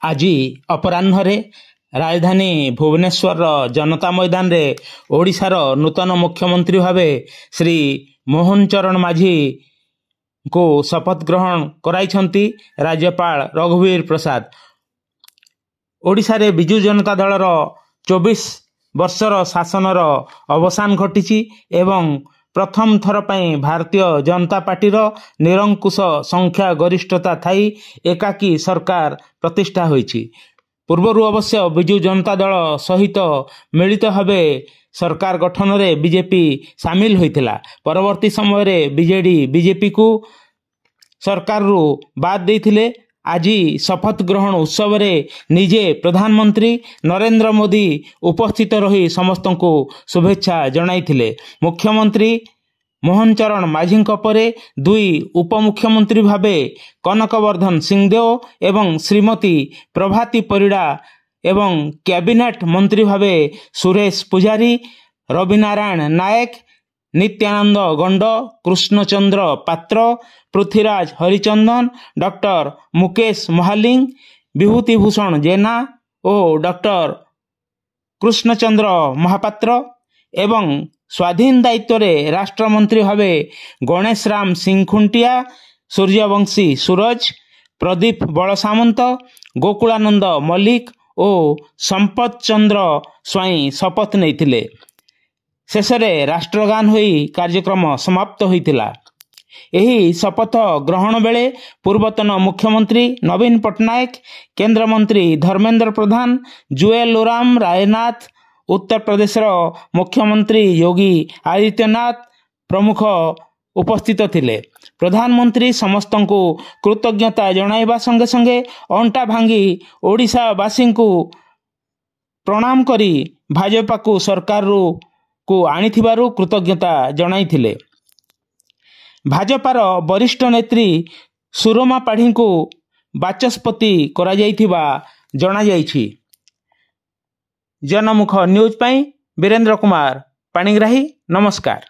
ଆଜି ଅପରାହ୍ନରେ ରାଜଧାନୀ ଭୁବନେଶ୍ୱରର ଜନତା ମଇଦାନରେ ଓଡ଼ିଶାର ନୂତନ ମୁଖ୍ୟମନ୍ତ୍ରୀ ଭାବେ ଶ୍ରୀ ମୋହନ ଚରଣ ମାଝୀଙ୍କୁ ଶପଥ ଗ୍ରହଣ କରାଇଛନ୍ତି ରାଜ୍ୟପାଳ ରଘୁବୀର ପ୍ରସାଦ। ଓଡ଼ିଶାରେ ବିଜୁ ଜନତା ଦଳର 24 ବର୍ଷର ଶାସନର ଅବସାନ ଘଟିଛି ଏବଂ ପ୍ରଥମ ଥର ପାଇଁ ଭାରତୀୟ ଜନତା ପାର୍ଟିର ନିରଙ୍କୁଶ ସଂଖ୍ୟା ଗରିଷ୍ଠତା ଥାଇ ଏକାକୀ ସରକାର ପ୍ରତିଷ୍ଠା ହୋଇଛି। ପୂର୍ବରୁ ଅବଶ୍ୟ ବିଜୁ ଜନତା ଦଳ ସହିତ ମିଳିତ ଭାବେ ସରକାର ଗଠନରେ ବିଜେପି ସାମିଲ ହୋଇଥିଲା। ପରବର୍ତ୍ତୀ ସମୟରେ ବିଜେଡି ବିଜେପିକୁ ସରକାରରୁ ବାଦ ଦେଇଥିଲେ। ଆଜି ଶପଥ ଗ୍ରହଣ ଉତ୍ସବରେ ନିଜେ ପ୍ରଧାନମନ୍ତ୍ରୀ ନରେନ୍ଦ୍ର ମୋଦି ଉପସ୍ଥିତ ରହି ସମସ୍ତଙ୍କୁ ଶୁଭେଚ୍ଛା ଜଣାଇଥିଲେ। ମୁଖ୍ୟମନ୍ତ୍ରୀ ମୋହନ ଚରଣ ମାଝୀଙ୍କ ପରେ ଦୁଇ ଉପମୁଖ୍ୟମନ୍ତ୍ରୀ ଭାବେ କନକବର୍ଦ୍ଧନ ସିଂହଦେଓ ଏବଂ ଶ୍ରୀମତୀ ପ୍ରଭାତୀ ପରିଡ଼ା ଏବଂ କ୍ୟାବିନେଟ୍ ମନ୍ତ୍ରୀ ଭାବେ ସୁରେଶ ପୂଜାରୀ, ରବିନାରାୟଣ ନାୟକ, ନିତ୍ୟାନନ୍ଦ ଗଣ୍ଡ, କୃଷ୍ଣଚନ୍ଦ୍ର ପାତ୍ର, ପୃଥ୍ୱୀରାଜ ହରିଚନ୍ଦନ, ଡକ୍ଟର ମୁକେଶ ମହାଲିଙ୍ଗ, ବିଭୂତିଭୂଷଣ ଜେନା ଓ ଡକ୍ଟର କୃଷ୍ଣଚନ୍ଦ୍ର ମହାପାତ୍ର ଏବଂ ସ୍ୱାଧୀନ ଦାୟିତ୍ୱରେ ରାଷ୍ଟ୍ରମନ୍ତ୍ରୀ ଭାବେ ଗଣେଶ ରାମ ସିଂ ଖୁଣ୍ଟିଆ, ସୂର୍ଯ୍ୟବଂଶୀ ସୁରଜ, ପ୍ରଦୀପ ବଳସାମନ୍ତ, ଗୋକୁଳାନନ୍ଦ ମଲ୍ଲିକ ଓ ସମ୍ପତ ଚନ୍ଦ୍ର ସ୍ୱାଇଁ ଶପଥ ନେଇଥିଲେ। ଶେଷରେ ରାଷ୍ଟ୍ରଗାନ ହୋଇ କାର୍ଯ୍ୟକ୍ରମ ସମାପ୍ତ ହୋଇଥିଲା। ଏହି ଶପଥ ଗ୍ରହଣ ବେଳେ ପୂର୍ବତନ ମୁଖ୍ୟମନ୍ତ୍ରୀ ନବୀନ ପଟ୍ଟନାୟକ, କେନ୍ଦ୍ରମନ୍ତ୍ରୀ ଧର୍ମେନ୍ଦ୍ର ପ୍ରଧାନ, ଜୁଏଲ ଓରାମ ରାୟନାଥ, ଉତ୍ତରପ୍ରଦେଶର ମୁଖ୍ୟମନ୍ତ୍ରୀ ଯୋଗୀ ଆଦିତ୍ୟନାଥ ପ୍ରମୁଖ ଉପସ୍ଥିତ ଥିଲେ। ପ୍ରଧାନମନ୍ତ୍ରୀ ସମସ୍ତଙ୍କୁ କୃତଜ୍ଞତା ଜଣାଇବା ସଙ୍ଗେ ସଙ୍ଗେ ଅଣ୍ଟା ଭାଙ୍ଗି ଓଡ଼ିଶାବାସୀଙ୍କୁ ପ୍ରଣାମ କରି ଭାଜପାକୁ ସରକାରକୁ ଆଣିଥିବାରୁ କୃତଜ୍ଞତା ଜଣାଇଥିଲେ। ଭାଜପାର ବରିଷ୍ଠ ନେତ୍ରୀ ସୁରମା ପାଢ଼ୀଙ୍କୁ ବାଚସ୍ପତି କରାଯାଇଥିବା ଜଣାଯାଇଛି। ଜନମୁଖ ନ୍ୟୁଜ୍ ପାଇଁ ବୀରେନ୍ଦ୍ର କୁମାର ପାଣିଗ୍ରାହୀ, ନମସ୍କାର।